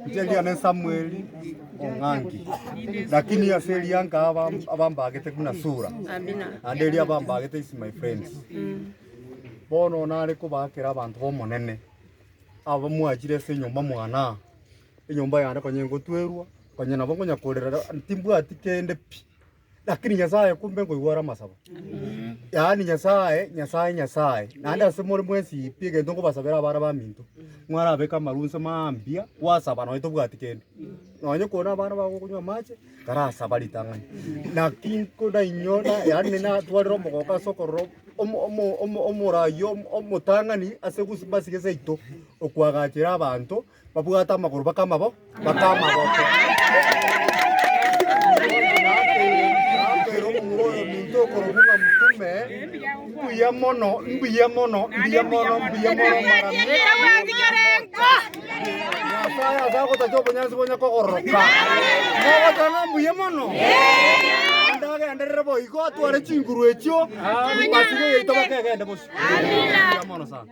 Njeli ane Samuel Ongangi. Lakini ya seli yanga abambagete kuna sura. Andeli abambagete is my friends. Bono nare kubakira abantu bomonene. Aba mwajire se nyumba mwana. Nyumba yane konyengo twerwa. Konyena bongo nyakorera ntimbu atikende pi. Lakini Nyasaye kumbe ngo igwara masaba. Yani Nyasaye. Nanda semore mwesi pige ndongo basabera bara baminto. Mwara beka marunse mambia wasaba no itobwatikende. Nonye kona abana bako kunywa mache karasa balitanganya. Na kinko da inyona yani na twariro mogoka sokoro omorayo omotangani asegusibasige ito okwagakira abantu babugata amaguru bakamabo. Mbuya mono Saya zako tacho penyansi punya kokoroka. Mau jangan mbuya mono. Anda ke anda rebo iko atuare cinguru ecio. Masih ke itu pakai anda bos. Mbuya mono sa.